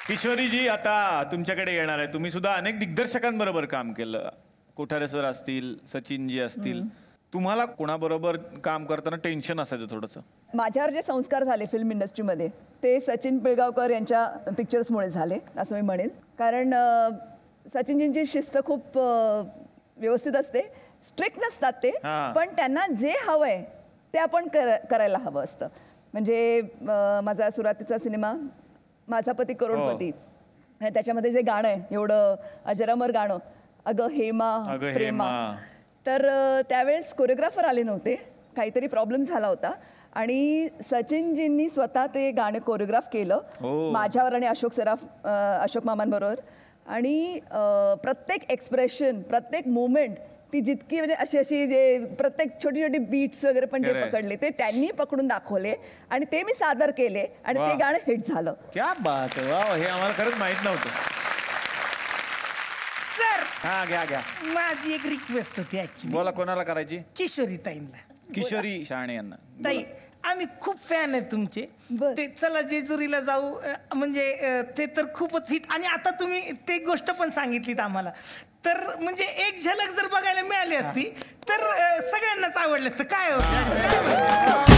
किशोरीजी आता तुमच्याकडे येणार आहे. तुम्ही सुद्धा अनेक दिग्दर्शकांबरोबर काम केलं. कोठारे सर असतील, सचिनजी असतील. तुम्हाला कोणाबरोबर काम करताना टेन्शन असायचं थोडंसं? माझ्यावर जे संस्कार झाले फिल्म इंडस्ट्रीमध्ये ते सचिन पिळगावकर यांच्या पिक्चर्समुळे झाले असं मी म्हणेन. कारण सचिनजींची शिस्त खूप व्यवस्थित असते. स्ट्रिक्ट नसतात ते, पण त्यांना जे हवंय ते आपण करायला हवं असतं. म्हणजे माझा सुरुवातीचा सिनेमा माझा पती करोडपती, त्याच्यामध्ये जे गाणं आहे एवढं अजरामर गाणं, अगं हेमा प्रेमा, तर त्यावेळेस कोरिओग्राफर आले नव्हते, काहीतरी प्रॉब्लेम झाला होता आणि सचिनजींनी स्वतः ते गाणं कोरिओग्राफ केलं माझ्यावर आणि अशोक मामांबरोबर. आणि प्रत्येक एक्सप्रेशन, प्रत्येक मुवमेंट ती जितकी म्हणजे अशी जे प्रत्येक छोटी छोटी बीट्स वगैरे पण जे पकडले ते त्यांनी पकडून दाखवले आणि ते मी सादर केले आणि ते गाणं हिट झालं. क्या बात आहे. वा, हे आम्हाला खरंच माहित नव्हतं. सर हा घ्या. माझी एक रिक्वेस्ट होती ऍक्च्युली. बोला, कोणाला करायची? किशोरी ताईंना. किशोरी शाणे यांना. ताई आम्ही खूप फॅन आहे तुमचे. ते चला जेजुरीला जाऊ म्हणजे ते तर खूपच हिट. आणि आता तुम्ही ते गोष्ट पण सांगितलीत आम्हाला, तर म्हणजे एक झलक जर बघायला मिळाली असती तर सगळ्यांनाच आवडलं असतं. काय होतं?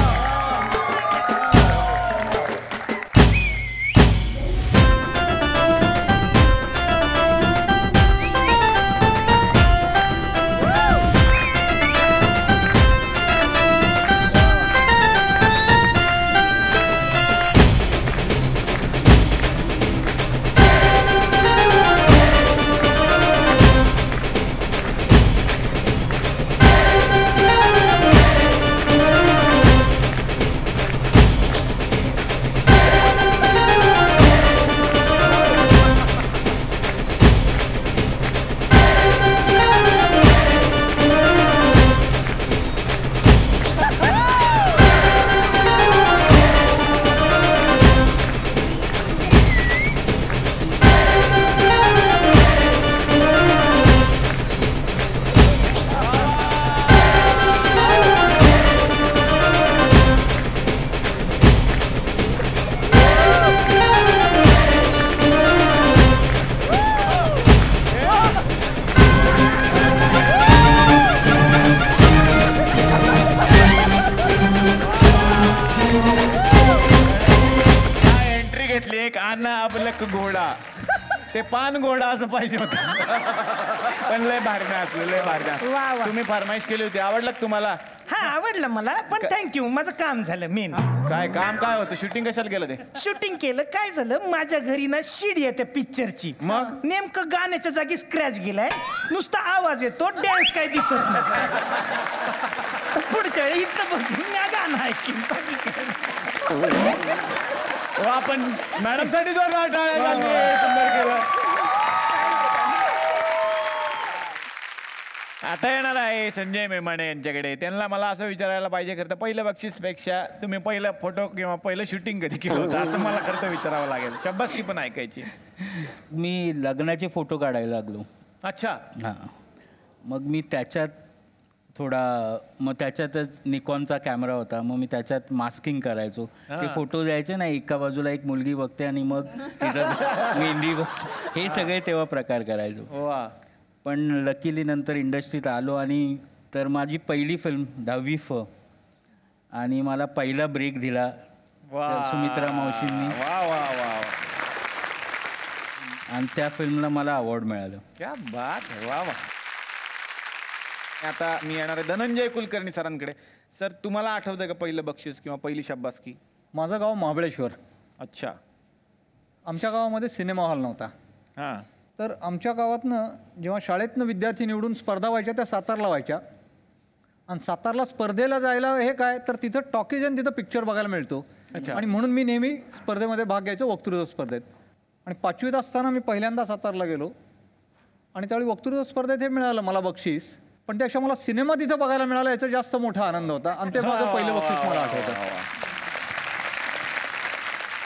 घोडा ते पान घोडा असं पाहिजे होतं. पण लय भारी नाचलं, लय भारी. तुम्ही फरमाईश केली होती, आवडलं तुम्हाला? हा आवडलं मला, पण थँक्यू. माझं काम झालं मेन. काय काम काय होतं? शूटिंग कशाला केलं? ते शूटिंग केलं. काय झालं, माझ्या घरी ना शिडी आहे त्या पिक्चरची. मग नेमकं गाण्याच्या जागी स्क्रॅच गेलाय, नुसता आवाज येतो, डान्स काय दिसत नाही. पुढच्या वेळी इथं बघून गाणं ऐकून आपण मॅडम साठी सुंदर केलं. आता येणार आहे संजय मेमाणे यांच्याकडे. त्यांना मला असं विचारायला पाहिजे खरं तर पहिलं बक्षीसपेक्षा तुम्ही पहिलं फोटो किंवा पहिलं शूटिंग कधी केलं होतं असं मला खरं तर विचारावं लागेल. शब्बासकी पण ऐकायची. मी लग्नाचे फोटो काढायला लागलो. अच्छा. हां, मग मी त्याच्यात मग त्याच्यातच निकॉनचा कॅमेरा होता, मग मी त्याच्यात मास्किंग करायचो. ते फोटो द्यायचे ना, एका बाजूला एक मुलगी बघते आणि मग तिचं मेहंदी बघते, हे सगळे तेव्हा प्रकार करायचो. पण लकीली नंतर इंडस्ट्रीत आलो आणि तर माझी पहिली फिल्म 10वी फ आणि मला पहिला ब्रेक दिला सुमित्रा मावशींनी. आणि त्या फिल्मला मला अवॉर्ड मिळालं. क्या बात है. वा वा. आता मी येणार आहे धनंजय कुलकर्णी सरांकडे. सर, तुम्हाला आठवतंय का पहिलं बक्षीस किंवा पहिली शाबासकी? माझं गाव महाबळेश्वर. अच्छा. आमच्या गावामध्ये सिनेमा हॉल नव्हता. हां. तर आमच्या गावातनं जेव्हा शाळेतनं विद्यार्थी निवडून स्पर्धा व्हायच्या त्या सातारला व्हायच्या. आणि सातारला स्पर्धेला जायला हे काय तर तिथं टॉकीज आणि तिथं पिक्चर बघायला मिळतो. आणि म्हणून मी नेहमी स्पर्धेमध्ये भाग घ्यायचो, वक्तृत्व स्पर्धेत. आणि 5वीत असताना मी पहिल्यांदा सातारला गेलो आणि त्यावेळी वक्तृत्व स्पर्धेत हे मिळालं मला बक्षीस. पण त्यापेक्षा मला सिनेमा तिथं बघायला मिळाला याचा जास्त मोठा आनंद होता. आणि ते माझं पहिलं बक्षीस मला आठवतं.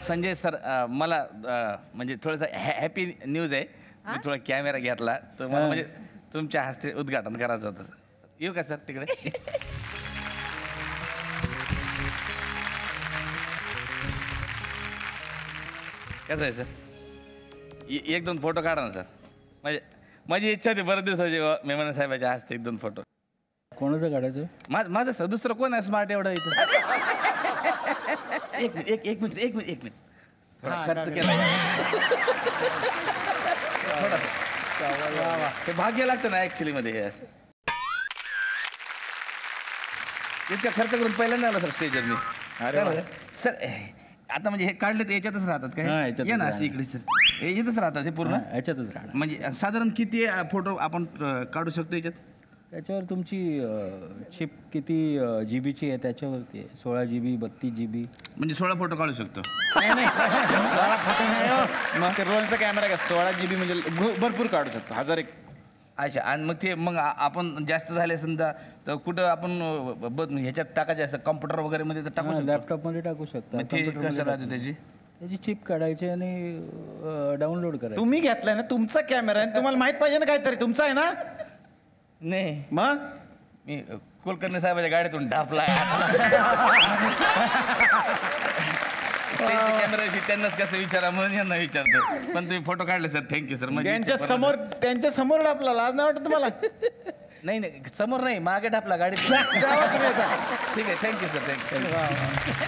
संजय सर, मला म्हणजे थोडंसं हॅपी न्यूज आहे. मी थोडा कॅमेरा घेतला तर मला म्हणजे तुमच्या हस्ते उद्घाटन करायचं होतं. येऊ का सर तिकडे? कसं आहे सर? एक दोन फोटो काढा ना सर. म्हणजे माझी इच्छा होती बरेच दिवसाची मेमने साहेबाच्या हस्ते 1-2 फोटो. कोणाचं काढायचं? माझं सर दुसरं कोण आहे स्मार्ट एवढं इथं? एक मिनिट थोडा खर्च केला थोडासा. ते भाग्य लागतं ना ऍक्च्युली मध्ये हे असं. इतका खर्च करून पहिल्यांदा आलो सर स्टेजवर मी. अरे सर आता म्हणजे हे काढले तर याच्यातच राहतात हा, काय? याच्यातच या ना राहणार. अशी इकडे सर याच्यातच राहतात हे पूर्ण. याच्यातच राहणार. म्हणजे साधारण किती फोटो आपण काढू शकतो याच्यात? त्याच्यावर तुमची चिप किती जीबीची आहे त्याच्यावरती आहे. 16 GB 32 GB. म्हणजे 16 फोटो काढू शकतो. 16 फोटो नाही हो. मग ते रोलचा कॅमेरा का 16 GB म्हणजे भरपूर काढू शकतो. 1001. अच्छा. आणि मग ते मग आपण जास्त झाले समजा तर कुठं आपण ह्याच्यात टाकायचे असतं कम्प्युटर वगैरे मध्ये तर टाकू शकतो. लॅपटॉपमध्ये टाकू शकता. मग ते कसं राहते त्याची? त्याची चिप काढायची आणि डाउनलोड करायची. तुम्ही घेतलाय ना तुमचा कॅमेरा आहे तुम्हाला माहित पाहिजे ना काहीतरी तुमचा आहे ना. नाही मग मी कुलकर्णी साहेबाच्या गाडीतून ढापला कॅमेराशी त्यांनाच कसं विचारा म्हणून यांना विचारतो. पण तुम्ही फोटो काढले सर थँक्यू सर. त्यांच्या समोर डापला लाज नाही वाटत तुम्हाला. नाही समोर नाही मागे ढापला गाडीत. जावा तुम्ही आता. ठीक आहे थँक्यू सर थँक्यू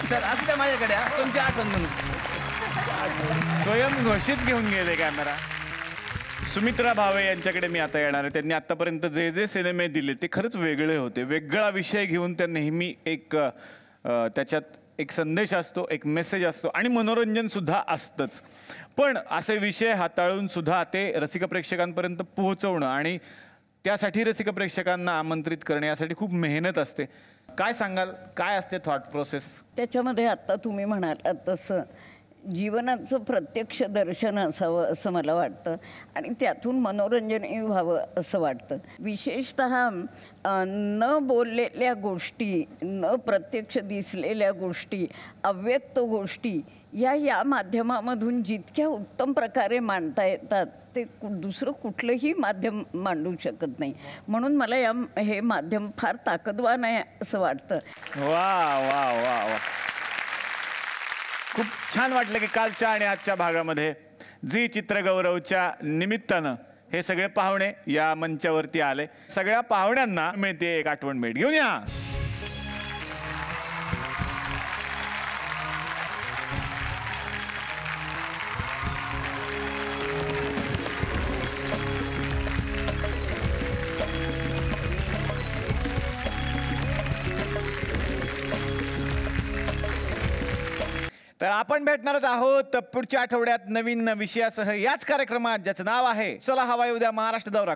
सर. असं त्या माझ्याकडे तुमची आठवण म्हणून स्वयं घोषित घेऊन गेले कॅमेरा. सुमित्रा भावे यांच्याकडे मी आता येणार आहे. त्यांनी आतापर्यंत जे जे सिनेमे दिले ते खरंच वेगळे होते. वेगळा विषय घेऊन त्या नेहमी एक त्याच्यात एक संदेश असतो, एक मेसेज असतो आणि मनोरंजन सुद्धा असतंच. पण असे विषय हाताळून सुद्धा ते रसिक प्रेक्षकांपर्यंत पोहोचवणं आणि त्यासाठी रसिक प्रेक्षकांना आमंत्रित करणे यासाठी खूप मेहनत असते. काय सांगाल, काय असते थॉट प्रोसेस? त्याच्यामध्ये आत्ता तुम्ही म्हणालात तसं जीवनाचं प्रत्यक्ष दर्शन असावं असं मला वाटतं आणि त्यातून मनोरंजनही व्हावं असं वाटतं. विशेषतः न बोललेल्या गोष्टी, न प्रत्यक्ष दिसलेल्या गोष्टी, अव्यक्त गोष्टी या माध्यमामधून जितक्या उत्तम प्रकारे मांडता येतात ते दुसरं कुठलंही माध्यम मांडू शकत नाही. म्हणून मला हे माध्यम फार ताकदवान आहे असं वाटतं. वा वा वा वा. खूप छान वाटलं की कालच्या आणि आजच्या भागामध्ये झी चित्रगौरवच्या निमित्तानं हे सगळे पाहुणे या मंचावरती आले. सगळ्या पाहुण्यांना मिळते एक आठवण भेट. घेऊन या. तर आपण भेटणारच आहोत पुढच्या आठवड्यात नवीन विषयासह याच कार्यक्रमात ज्याचं नाव आहे चला हवा उद्या महाराष्ट्र दौरा.